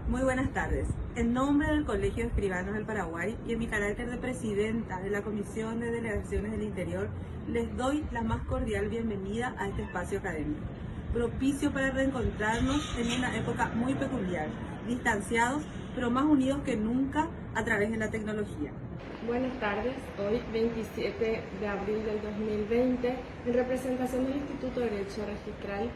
Muy buenas tardes. En nombre del Colegio de Escribanos del Paraguay y en mi carácter de presidenta de la Comisión de Delegaciones del Interior, les doy la más cordial bienvenida a este espacio académico, propicio para reencontrarnos en una época muy peculiar, distanciados pero más unidos que nunca a través de la tecnología. Buenas tardes, hoy 27 de abril del 2020, en representación del Instituto de Derecho Registral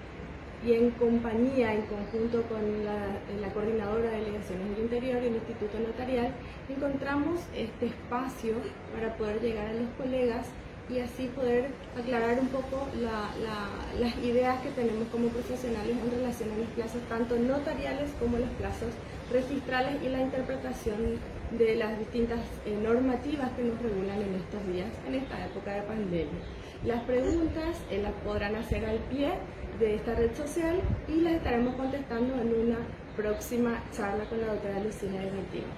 y en compañía, en conjunto con la Coordinadora de Delegaciones del Interior y el Instituto Notarial, encontramos este espacio para poder llegar a los colegas y así poder aclarar un poco las ideas que tenemos como profesionales en relación a los plazos tanto notariales como los plazos registrales y la interpretación de las distintas normativas que nos regulan en estos días, en esta época de pandemia. Las preguntas las podrán hacer al pie de esta red social y las estaremos contestando en una próxima charla con la doctora Lucila de Martino.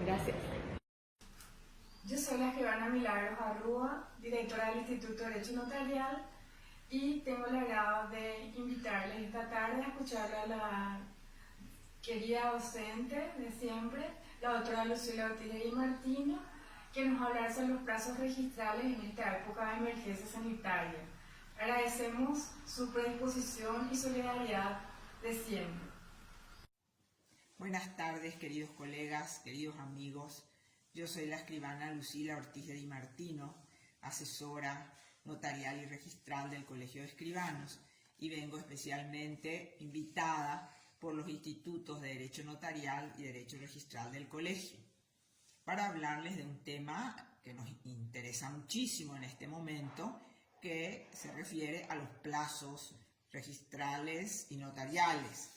Gracias. Yo soy la escribana Milagros Arrúa, directora del Instituto de Derecho Notarial, y tengo el agrado de invitarles esta tarde a escuchar a la querida docente de siempre, la doctora Lucila Ortiz y Martino, que nos hablará sobre los plazos registrales en esta época de emergencia sanitaria. Agradecemos su predisposición y solidaridad de siempre. Buenas tardes, queridos colegas, queridos amigos. Yo soy la escribana Lucila Ortiz de Di Martino, asesora notarial y registral del Colegio de Escribanos, y vengo especialmente invitada por los institutos de Derecho Notarial y Derecho Registral del Colegio, para hablarles de un tema que nos interesa muchísimo en este momento, que se refiere a los plazos registrales y notariales.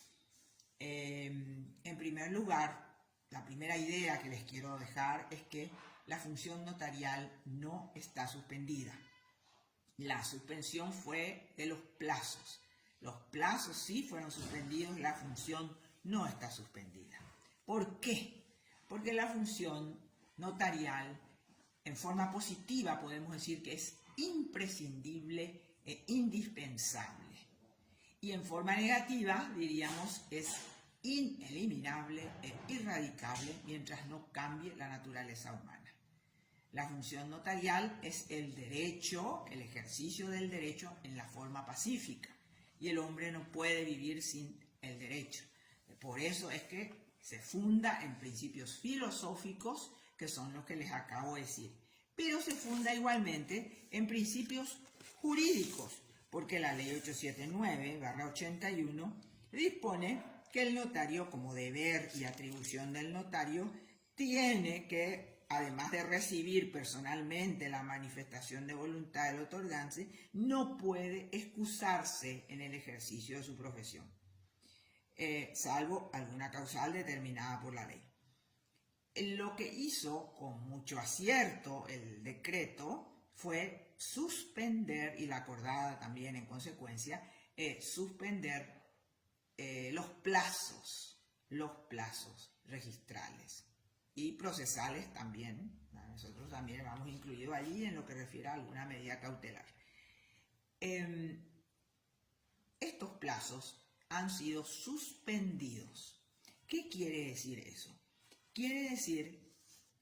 En primer lugar, la primera idea que les quiero dejar es que la función notarial no está suspendida. La suspensión fue de los plazos. Los plazos sí fueron suspendidos, la función no está suspendida. ¿Por qué? Porque la función notarial, en forma positiva, podemos decir que es imprescindible e indispensable. Y en forma negativa, diríamos, es ineliminable e irradicable mientras no cambie la naturaleza humana. La función notarial es el derecho, el ejercicio del derecho en la forma pacífica, y el hombre no puede vivir sin el derecho. Por eso es que se funda en principios filosóficos, que son los que les acabo de decir, pero se funda igualmente en principios jurídicos, porque la ley 879/81 dispone que el notario, como deber y atribución del notario, tiene que, además de recibir personalmente la manifestación de voluntad del otorgante, no puede excusarse en el ejercicio de su profesión, salvo alguna causal determinada por la ley. Lo que hizo con mucho acierto el decreto fue suspender, y la acordada también en consecuencia, suspender los plazos registrales y procesales también. Nosotros también vamos incluido allí en lo que refiere a alguna medida cautelar. Estos plazos han sido suspendidos. ¿Qué quiere decir eso? Quiere decir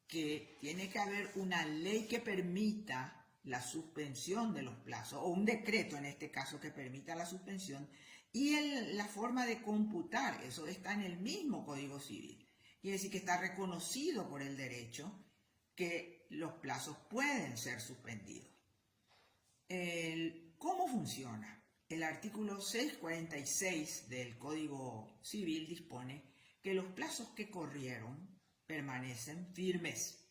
que tiene que haber una ley que permita la suspensión de los plazos, o un decreto en este caso que permita la suspensión, y la forma de computar, eso está en el mismo Código Civil. Quiere decir que está reconocido por el derecho que los plazos pueden ser suspendidos. ¿Cómo funciona? El artículo 646 del Código Civil dispone que los plazos que corrieron permanecen firmes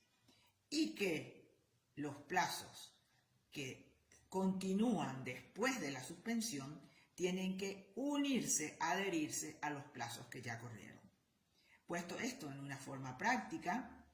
y que los plazos que continúan después de la suspensión tienen que unirse, adherirse a los plazos que ya corrieron. Puesto esto en una forma práctica,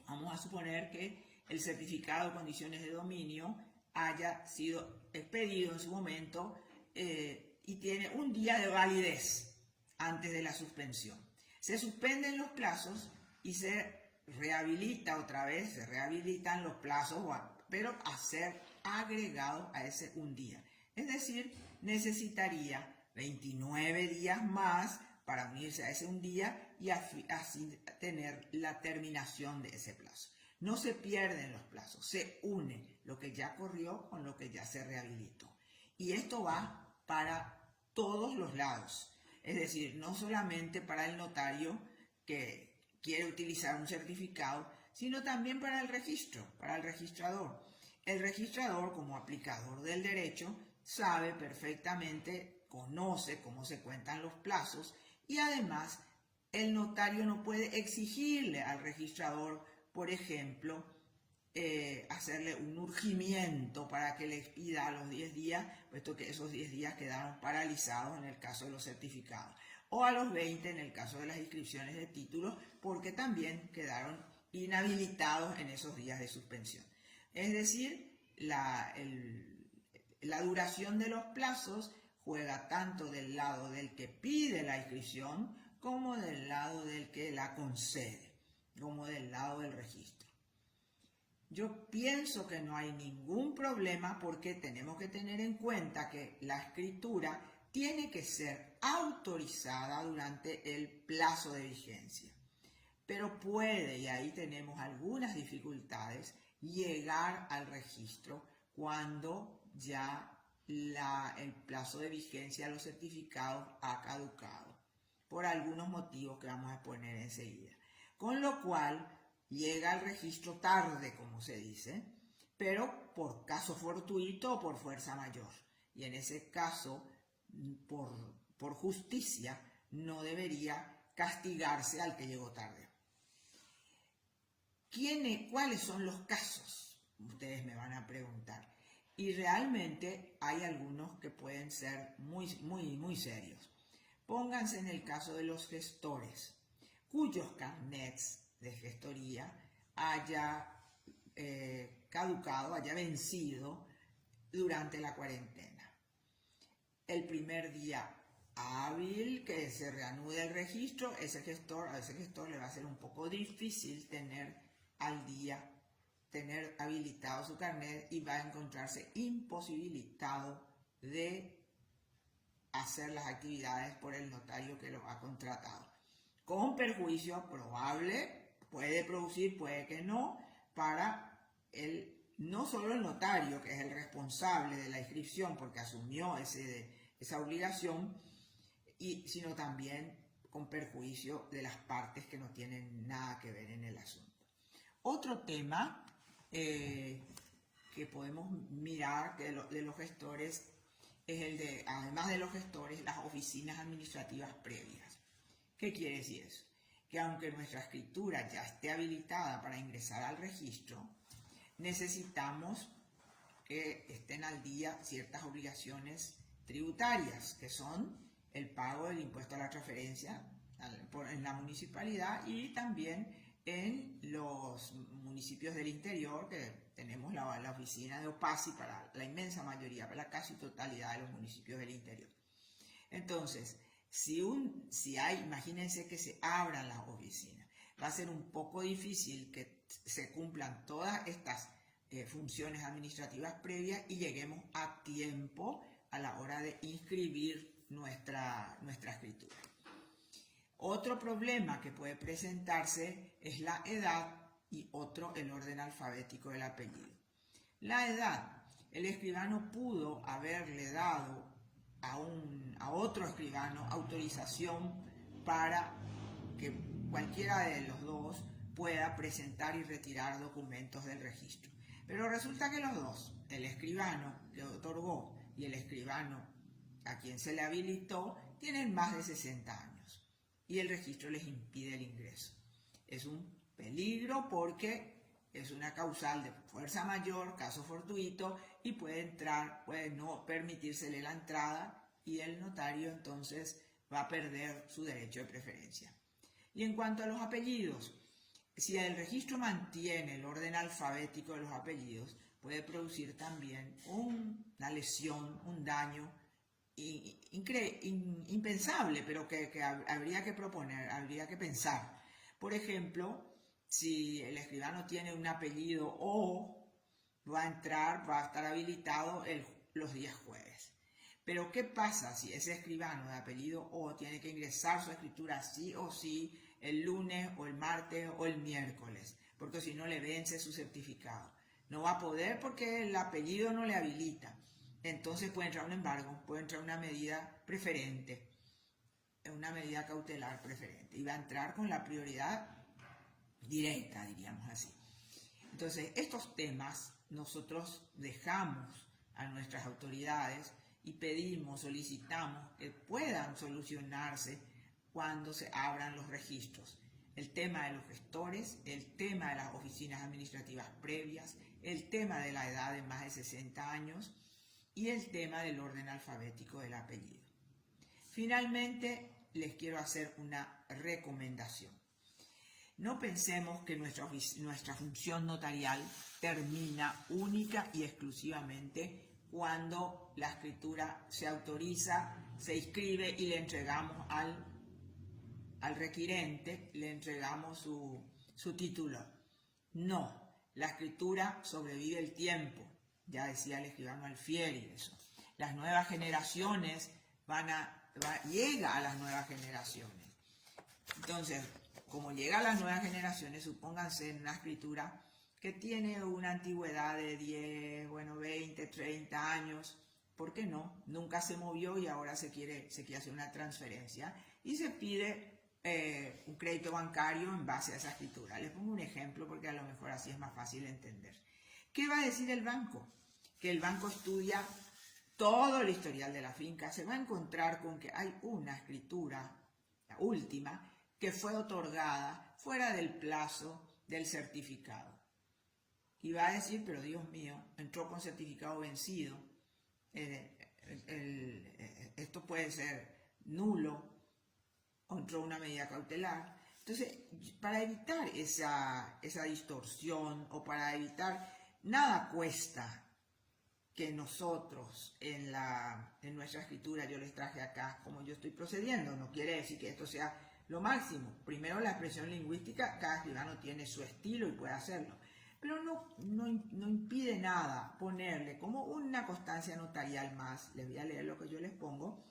vamos a suponer que el certificado de condiciones de dominio haya sido expedido en su momento y tiene un día de validez antes de la suspensión. Se suspenden los plazos y se rehabilita otra vez, se rehabilitan los plazos, pero a ser agregado a ese un día. Es decir, necesitaría 29 días más para unirse a ese un día y así tener la terminación de ese plazo. No se pierden los plazos, se une lo que ya corrió con lo que ya se rehabilitó. Y esto va para todos los lados, es decir, no solamente para el notario que quiere utilizar un certificado, sino también para el registro, para el registrador. El registrador, como aplicador del derecho, sabe perfectamente, conoce cómo se cuentan los plazos y además el notario no puede exigirle al registrador, por ejemplo, hacerle un urgimiento para que le expida a los 10 días, puesto que esos 10 días quedaron paralizados en el caso de los certificados, o a los 20 en el caso de las inscripciones de títulos, porque también quedaron inhabilitados en esos días de suspensión. Es decir, la duración de los plazos juega tanto del lado del que pide la inscripción como del lado del que la concede, como del lado del registro. Yo pienso que no hay ningún problema porque tenemos que tener en cuenta que la escritura tiene que ser autorizada durante el plazo de vigencia. Pero puede, y ahí tenemos algunas dificultades, llegar al registro cuando ya el plazo de vigencia de los certificados ha caducado, por algunos motivos que vamos a exponer enseguida. Con lo cual, llega al registro tarde, como se dice, pero por caso fortuito o por fuerza mayor. Y en ese caso, por justicia, no debería castigarse al que llegó tarde. ¿Cuáles son los casos? Ustedes me van a preguntar. Y realmente hay algunos que pueden ser muy serios. Pónganse en el caso de los gestores, cuyos carnets de gestoría haya caducado, haya vencido durante la cuarentena. El primer día hábil que se reanude el registro, a ese gestor le va a ser un poco difícil tener habilitado su carnet y va a encontrarse imposibilitado de hacer las actividades por el notario que lo ha contratado, con perjuicio probable, puede producir, puede que no, para no solo el notario, que es el responsable de la inscripción porque asumió esa obligación, sino también con perjuicio de las partes que no tienen nada que ver en el asunto. Otro tema que podemos mirar de los gestores es el de, además de los gestores, las oficinas administrativas previas. ¿Qué quiere decir eso? Que aunque nuestra escritura ya esté habilitada para ingresar al registro, necesitamos que estén al día ciertas obligaciones tributarias, que son el pago del impuesto a la transferencia en la municipalidad y también en los municipios del interior, que tenemos la oficina de OPASI para la inmensa mayoría, para la casi totalidad de los municipios del interior. Entonces, imagínense que se abran las oficinas, va a ser un poco difícil que se cumplan todas estas funciones administrativas previas y lleguemos a tiempo a la hora de inscribir nuestra escritura. Otro problema que puede presentarse es la edad y otro el orden alfabético del apellido. La edad, el escribano pudo haberle dado a otro escribano autorización para que cualquiera de los dos pueda presentar y retirar documentos del registro. Pero resulta que los dos, el escribano que otorgó y el escribano a quien se le habilitó, tienen más de 60 años y el registro les impide el ingreso. Es un peligro porque es una causal de fuerza mayor, caso fortuito, y puede no permitírsele la entrada y el notario entonces va a perder su derecho de preferencia. Y en cuanto a los apellidos, si el registro mantiene el orden alfabético de los apellidos, puede producir también una lesión, un daño impensable, pero que habría que proponer, habría que pensar. Por ejemplo, si el escribano tiene un apellido O, va a estar habilitado los días jueves. Pero ¿qué pasa si ese escribano de apellido O tiene que ingresar su escritura sí o sí el lunes o el martes o el miércoles, porque si no le vence su certificado. No va a poder porque el apellido no le habilita. Entonces puede entrar un embargo, puede entrar una medida preferente, una medida cautelar preferente, y va a entrar con la prioridad directa, diríamos así. Entonces, estos temas nosotros dejamos a nuestras autoridades y pedimos, solicitamos que puedan solucionarse cuando se abran los registros. El tema de los gestores, el tema de las oficinas administrativas previas, el tema de la edad de más de 60 años y el tema del orden alfabético del apellido. Finalmente, les quiero hacer una recomendación. No pensemos que nuestra función notarial termina única y exclusivamente cuando la escritura se autoriza, se inscribe y le entregamos al requirente, le entregamos su título. No, la escritura sobrevive el tiempo, ya decía el escribano Alfieri eso. Las nuevas generaciones llega a las nuevas generaciones. Entonces, como llega a las nuevas generaciones, supónganse en una escritura que tiene una antigüedad de 10, 20, 30 años, ¿por qué no? Nunca se movió y ahora se quiere hacer una transferencia y se pide un crédito bancario en base a esa escritura. Les pongo un ejemplo porque a lo mejor así es más fácil de entender. ¿Qué va a decir el banco? Que el banco estudia todo el historial de la finca, se va a encontrar con que hay una escritura, la última, que fue otorgada fuera del plazo del certificado. Y va a decir, pero Dios mío, entró con certificado vencido, esto puede ser nulo, o entró una medida cautelar. Entonces, para evitar esa distorsión o para evitar, nada cuesta que nosotros en nuestra escritura, yo les traje acá como yo estoy procediendo, no quiere decir que esto sea lo máximo. Primero, la expresión lingüística, cada escribano tiene su estilo y puede hacerlo, pero no impide nada ponerle como una constancia notarial más. Les voy a leer lo que yo les pongo,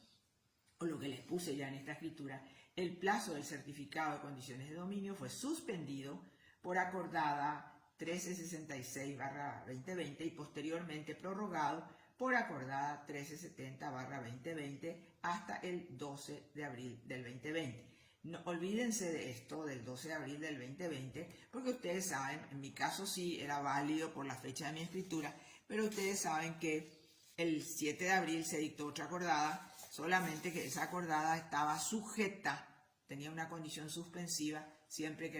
o lo que les puse ya en esta escritura. El plazo del certificado de condiciones de dominio fue suspendido por acordada 1366/2020 y posteriormente prorrogado por acordada 1370/2020 hasta el 12 de abril del 2020. No, olvídense de esto del 12 de abril del 2020, porque ustedes saben, en mi caso sí era válido por la fecha de mi escritura, pero ustedes saben que el 7 de abril se dictó otra acordada, solamente que esa acordada estaba sujeta, tenía una condición suspensiva, siempre que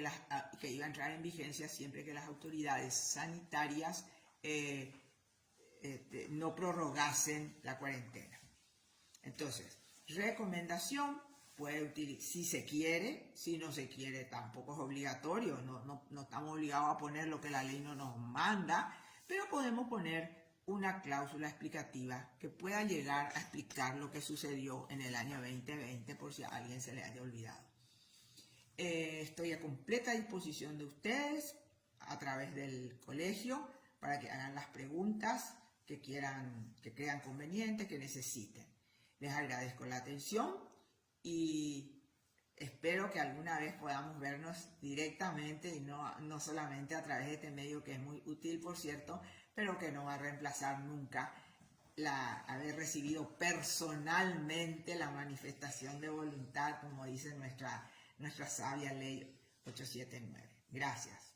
iba a entrar en vigencia siempre que las autoridades sanitarias no prorrogasen la cuarentena. Entonces, recomendación, puede utilizar si se quiere, si no se quiere tampoco es obligatorio, no estamos obligados a poner lo que la ley no nos manda, pero podemos poner una cláusula explicativa que pueda llegar a explicar lo que sucedió en el año 2020 por si a alguien se le haya olvidado. Estoy a completa disposición de ustedes a través del colegio para que hagan las preguntas que crean convenientes, que necesiten. Les agradezco la atención y espero que alguna vez podamos vernos directamente y no solamente a través de este medio que es muy útil, por cierto, pero que no va a reemplazar nunca haber recibido personalmente la manifestación de voluntad, como dice nuestra sabia ley 879. Gracias.